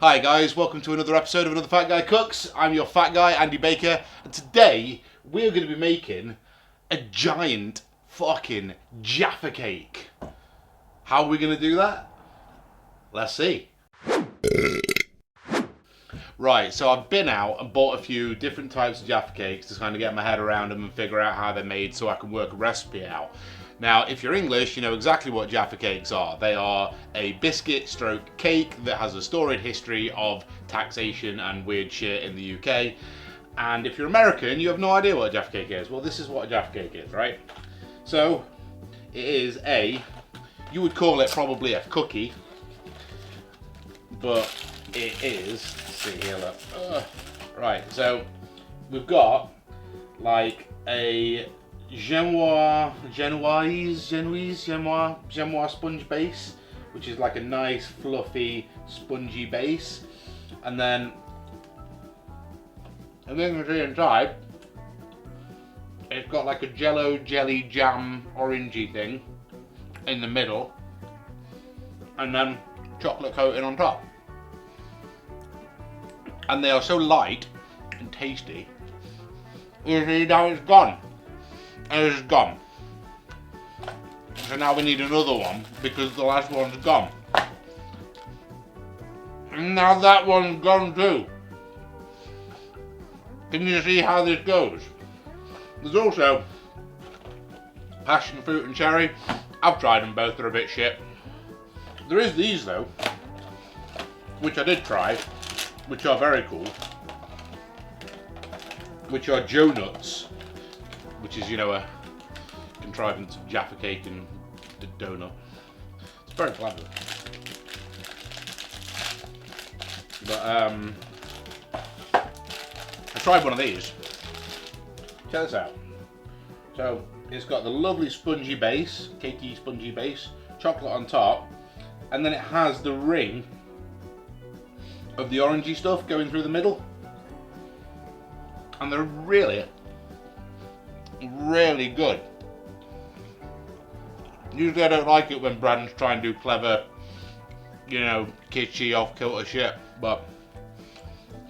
Hi guys, welcome to another episode of Another Fat Guy Cooks. I'm your fat guy, Andy Baker, and today we're going to be making a giant fucking Jaffa cake. How are we going to do that? Let's see. Right, so I've been out and bought a few different types of Jaffa cakes to kind of get my head around them and figure out how they're made so I can work a recipe out. Now, if you're English, you know exactly what Jaffa cakes are. They are a biscuit stroke cake that has a storied history of taxation and weird shit in the UK. And if you're American, you have no idea what a Jaffa cake is. Well, this is what a Jaffa cake is, right? So, it is you would call it probably a cookie, but it is, let's see here, look. Right, so we've got like a Genoise sponge base, which is like a nice fluffy spongy base, and then you can see inside it's got like a jello jelly jam orangey thing in the middle, and then chocolate coating on top. And they are so light and tasty. You see, now it's gone. And it's gone. So now we need another one because the last one's gone. And now that one's gone too. Can you see how this goes? There's also passion fruit and cherry. I've tried them both, they're a bit shit. There is these though, which I did try, which are very cool. Which are Joe Nuts, which is, you know, a contrivance of Jaffa cake and donut. It's very clever. But I tried one of these. Check this out. So it's got the lovely spongy base, cakey spongy base, chocolate on top, and then it has the ring of the orangey stuff going through the middle. And they're really, really good. Usually I don't like it when brands try and do clever, you know, kitschy, off-kilter shit, but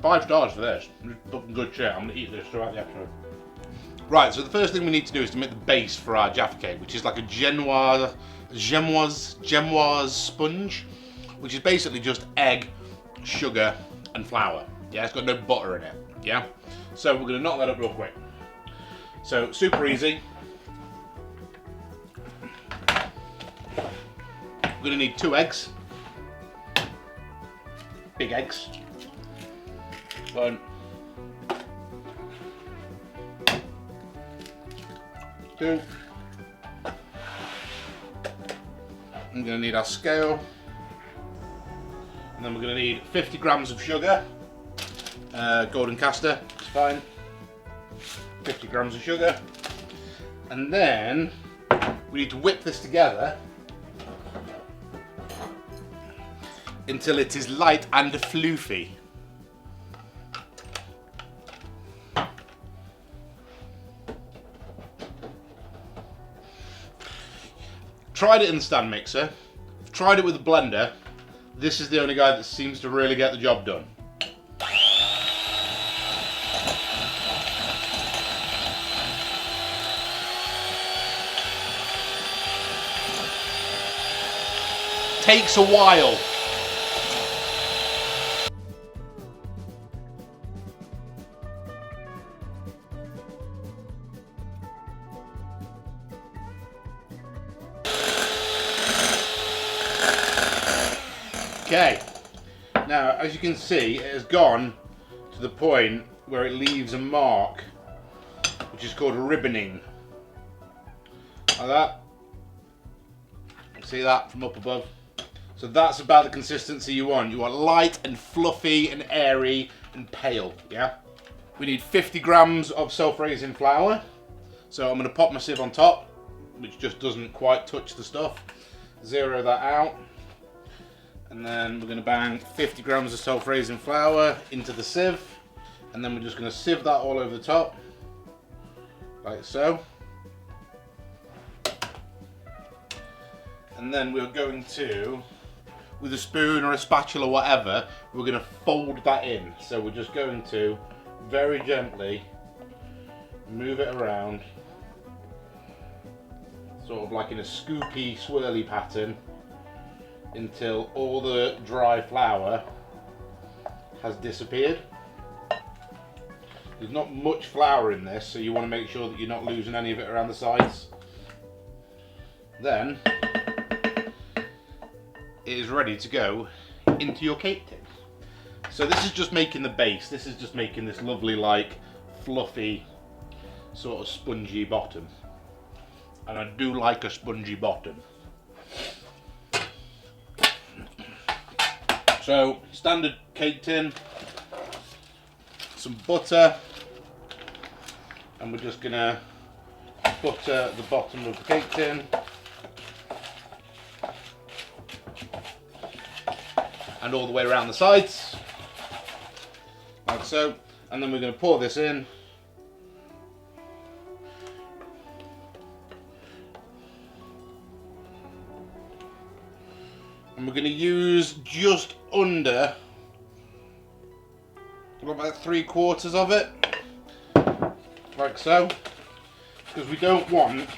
5 stars for this. It's fucking good shit. I'm gonna eat this throughout the episode. Right, so the first thing we need to do is to make the base for our Jaffa cake, which is like a Genoise sponge, which is basically just egg, sugar, and flour. Yeah, it's got no butter in it. Yeah, so we're gonna knock that up real quick. So super easy. We're gonna need 2 eggs, big eggs. 1, 2. I'm gonna need our scale, and then we're gonna need 50 grams of sugar. Golden caster, it's fine. 50 grams of sugar. And then we need to whip this together until it is light and floofy. Tried it in the stand mixer, I've tried it with a blender. This is the only guy that seems to really get the job done. Takes a while. Okay, now as you can see, it has gone to the point where it leaves a mark, which is called ribboning. Like that. See that from up above? So that's about the consistency you want. You want light and fluffy and airy and pale, yeah? We need 50 grams of self-raising flour. So I'm gonna pop my sieve on top, which just doesn't quite touch the stuff. Zero that out. And then we're gonna bang 50 grams of self-raising flour into the sieve. And then we're just gonna sieve that all over the top, like so. And then we're going to with a spoon or a spatula or whatever, we're going to fold that in. So we're just going to very gently move it around, sort of like in a scoopy, swirly pattern, until all the dry flour has disappeared. There's not much flour in this, so you want to make sure that you're not losing any of it around the sides. Then it is ready to go into your cake tin. So this is just making the base. This is just making this lovely, like, fluffy, sort of spongy bottom. And I do like a spongy bottom. So, standard cake tin, some butter, and we're just gonna butter the bottom of the cake tin. And all the way around the sides, like so. And then we're going to pour this in. And we're going to use just under, about 3/4 of it, like so, because we don't want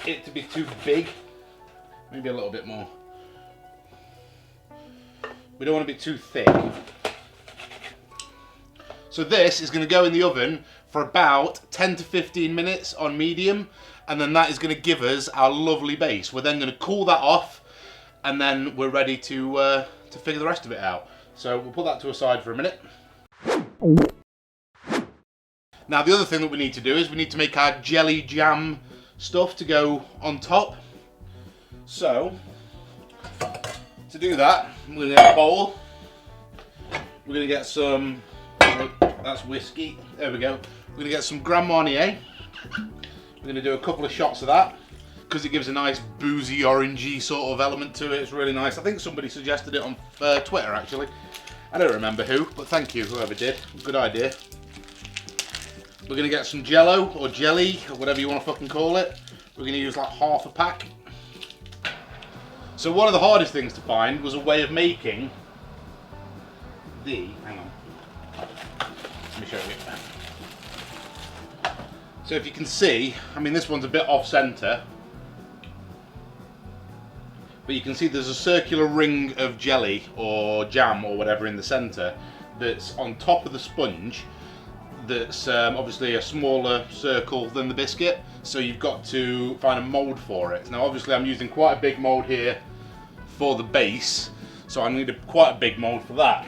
it to be too big. Maybe a little bit more. We don't want to be too thick. So this is going to go in the oven for about 10 to 15 minutes on medium, and then that is going to give us our lovely base. We're then going to cool that off, and then we're ready to figure the rest of it out. So we'll put that to a side for a minute. Now the other thing that we need to do is we need to make our jelly jam stuff to go on top. So to do that, we're going to get a bowl. We're going to get some, that's whiskey, there we go. We're going to get some Grand Marnier. We're going to do a couple of shots of that, because it gives a nice boozy, orangey sort of element to it. It's really nice. I think somebody suggested it on Twitter, actually. I don't remember who, but thank you, whoever did. Good idea. We're going to get some Jello, or jelly, or whatever you want to fucking call it. We're going to use like half a pack. So one of the hardest things to find was a way of making hang on, let me show you. So if you can see, I mean this one's a bit off centre, but you can see there's a circular ring of jelly or jam or whatever in the centre that's on top of the sponge, that's obviously a smaller circle than the biscuit, so you've got to find a mould for it. Now obviously I'm using quite a big mould here for the base, so I need quite a big mould for that.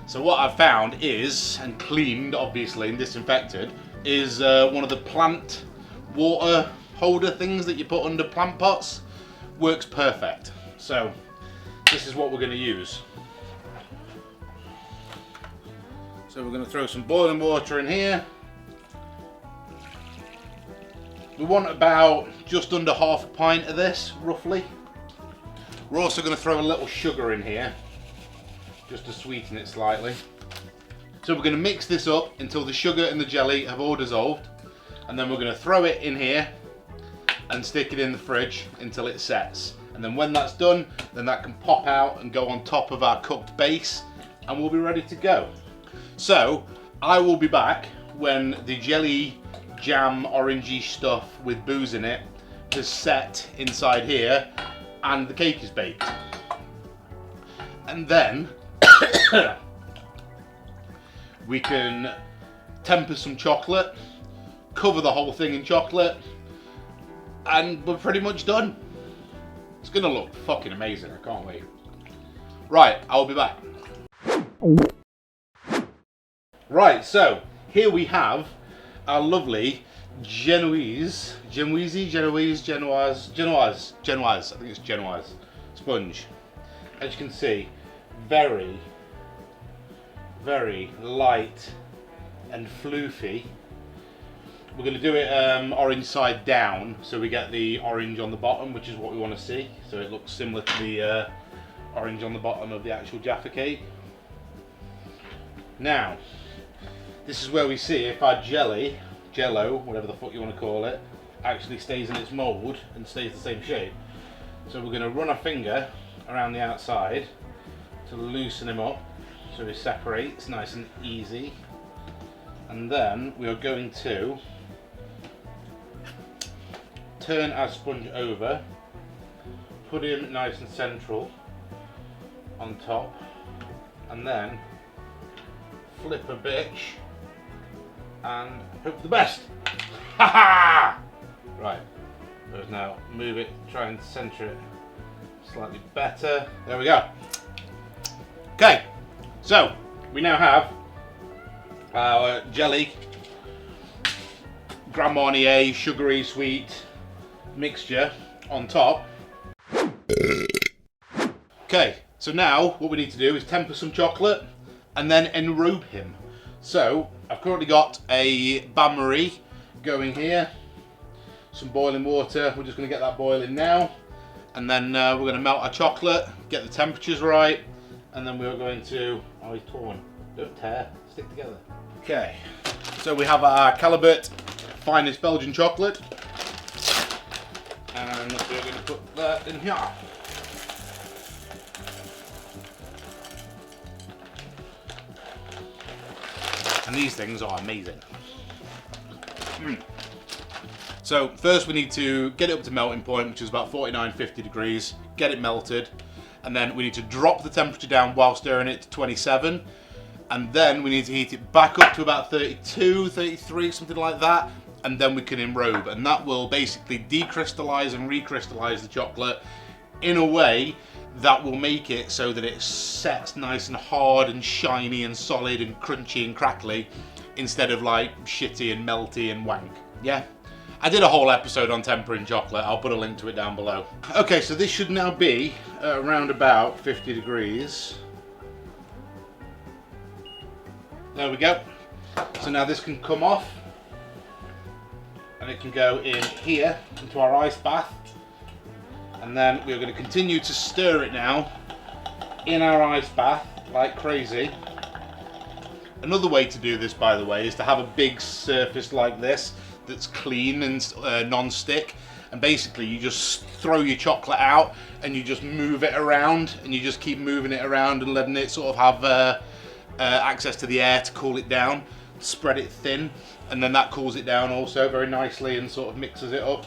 So what I've found is, and cleaned obviously and disinfected, is one of the plant water holder things that you put under plant pots. Works perfect. So this is what we're going to use. So we're going to throw some boiling water in here. We want about just under half a pint of this, roughly. We're also going to throw a little sugar in here, just to sweeten it slightly. So we're going to mix this up until the sugar and the jelly have all dissolved, and then we're going to throw it in here and stick it in the fridge until it sets. And then when that's done, then that can pop out and go on top of our cooked base, and we'll be ready to go. So I will be back when the jelly jam orangey stuff with booze in it has set inside here and the cake is baked. And then we can temper some chocolate, cover the whole thing in chocolate, and we're pretty much done. It's gonna look fucking amazing, I can't wait. Right, I'll be back. Right, so here we have our lovely Genoise, I think it's Genoise sponge. As you can see, very, very light and floofy. We're going to do it orange side down, so we get the orange on the bottom, which is what we want to see. So it looks similar to the orange on the bottom of the actual Jaffa cake. Now, this is where we see if our jello, whatever the fuck you want to call it, actually stays in its mould and stays the same shape. So we're going to run our finger around the outside to loosen him up so he separates nice and easy. And then we are going to turn our sponge over, put him nice and central on top, and then flip a bitch and hope for the best. Ha ha! Right, so now move it, try and center it slightly better. There we go. Okay, so we now have our jelly, Grand Marnier sugary sweet mixture on top. Okay, so now what we need to do is temper some chocolate and then enrobe him. So I've currently got a bain-marie going here, some boiling water. We're just going to get that boiling now, and then we're going to melt our chocolate, get the temperatures right, and then we're going to, oh, he's torn, don't tear, stick together. Okay, so we have our Callebaut finest Belgian chocolate, and we're going to put that in here. And these things are amazing. So first we need to get it up to melting point, which is about 49-50 degrees, get it melted, and then we need to drop the temperature down while stirring it to 27, and then we need to heat it back up to about 32, 33, something like that, and then we can enrobe, and that will basically decrystallize and recrystallize the chocolate in a way that will make it so that it sets nice and hard and shiny and solid and crunchy and crackly, instead of like shitty and melty and wank. Yeah? I did a whole episode on tempering chocolate. I'll put a link to it down below. Okay, so this should now be around about 50 degrees. There we go. So now this can come off and it can go in here into our ice bath. And then we're going to continue to stir it now in our ice bath like crazy. Another way to do this, by the way, is to have a big surface like this that's clean and non-stick, and basically you just throw your chocolate out and you just move it around, and you just keep moving it around and letting it sort of have access to the air to cool it down, spread it thin, and then that cools it down also very nicely and sort of mixes it up.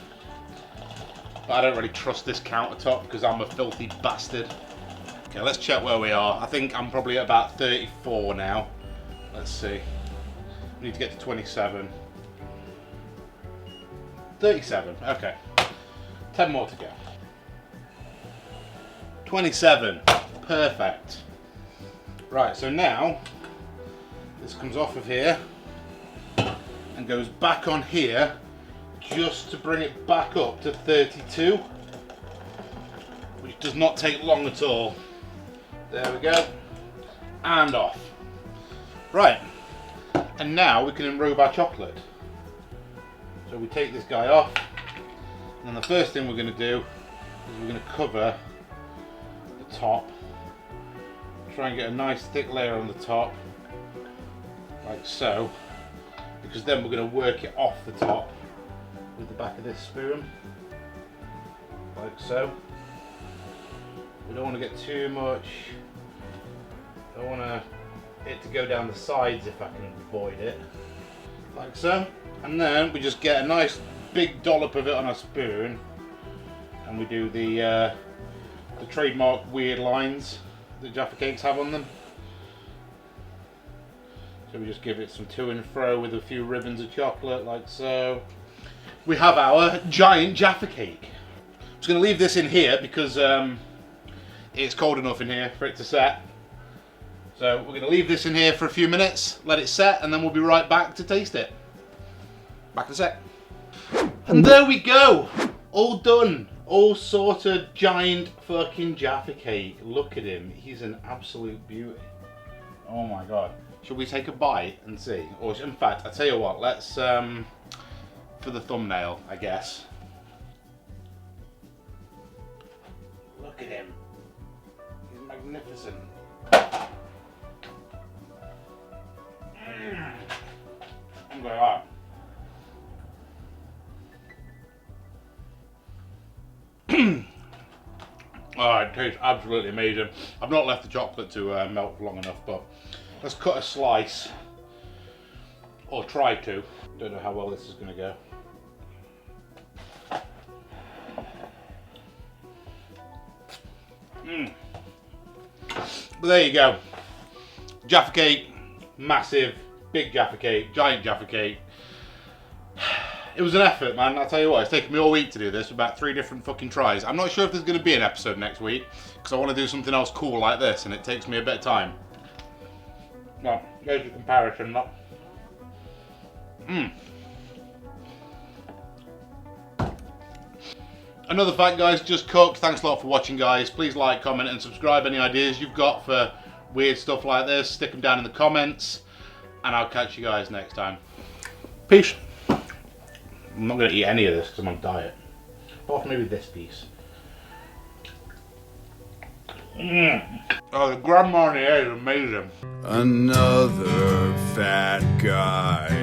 But I don't really trust this countertop because I'm a filthy bastard. Okay, let's check where we are. I think I'm probably at about 34 now. Let's see. We need to get to 27. 37, okay. 10 more to go. 27, perfect. Right, so now this comes off of here and goes back on here just to bring it back up to 32, which does not take long at all. There we go, and off. Right, and now we can enrobe our chocolate. So we take this guy off, and then the first thing we're going to do is we're going to cover the top. Try and get a nice thick layer on the top, like so, because then we're going to work it off the top with the back of this spoon, like so. We don't want to get too much, I don't want it to go down the sides if I can avoid it, like so. And then we just get a nice big dollop of it on a spoon, and we do the trademark weird lines that Jaffa cakes have on them. So we just give it some to and fro with a few ribbons of chocolate, like so. We have our giant Jaffa cake. I'm just going to leave this in here because it's cold enough in here for it to set. So we're going to leave this in here for a few minutes, let it set, and then we'll be right back to taste it. Back in a sec. And there we go! All done! All sorted, giant fucking Jaffa cake. Look at him, he's an absolute beauty. Oh my god. Should we take a bite and see? Or in fact, I tell you what, let's, for the thumbnail, I guess. Look at him. He's magnificent. I'm going on. tastes absolutely amazing. I've not left the chocolate to melt for long enough, but let's cut a slice. Or try to. Don't know how well this is going to go. But there you go. Jaffa cake, massive, big Jaffa cake, giant Jaffa cake. It was an effort, man. I'll tell you what, it's taken me all week to do this, about 3 different fucking tries. I'm not sure if there's going to be an episode next week, because I want to do something else cool like this, and it takes me a bit of time. Well, there's your comparison, look. Another fact, guys, just cooked. Thanks a lot for watching, guys. Please like, comment, and subscribe. Any ideas you've got for weird stuff like this, stick them down in the comments, and I'll catch you guys next time. Peace. I'm not going to eat any of this because I'm on diet. Apart from maybe this piece. Oh, the Grand Marnier is amazing. Another fat guy.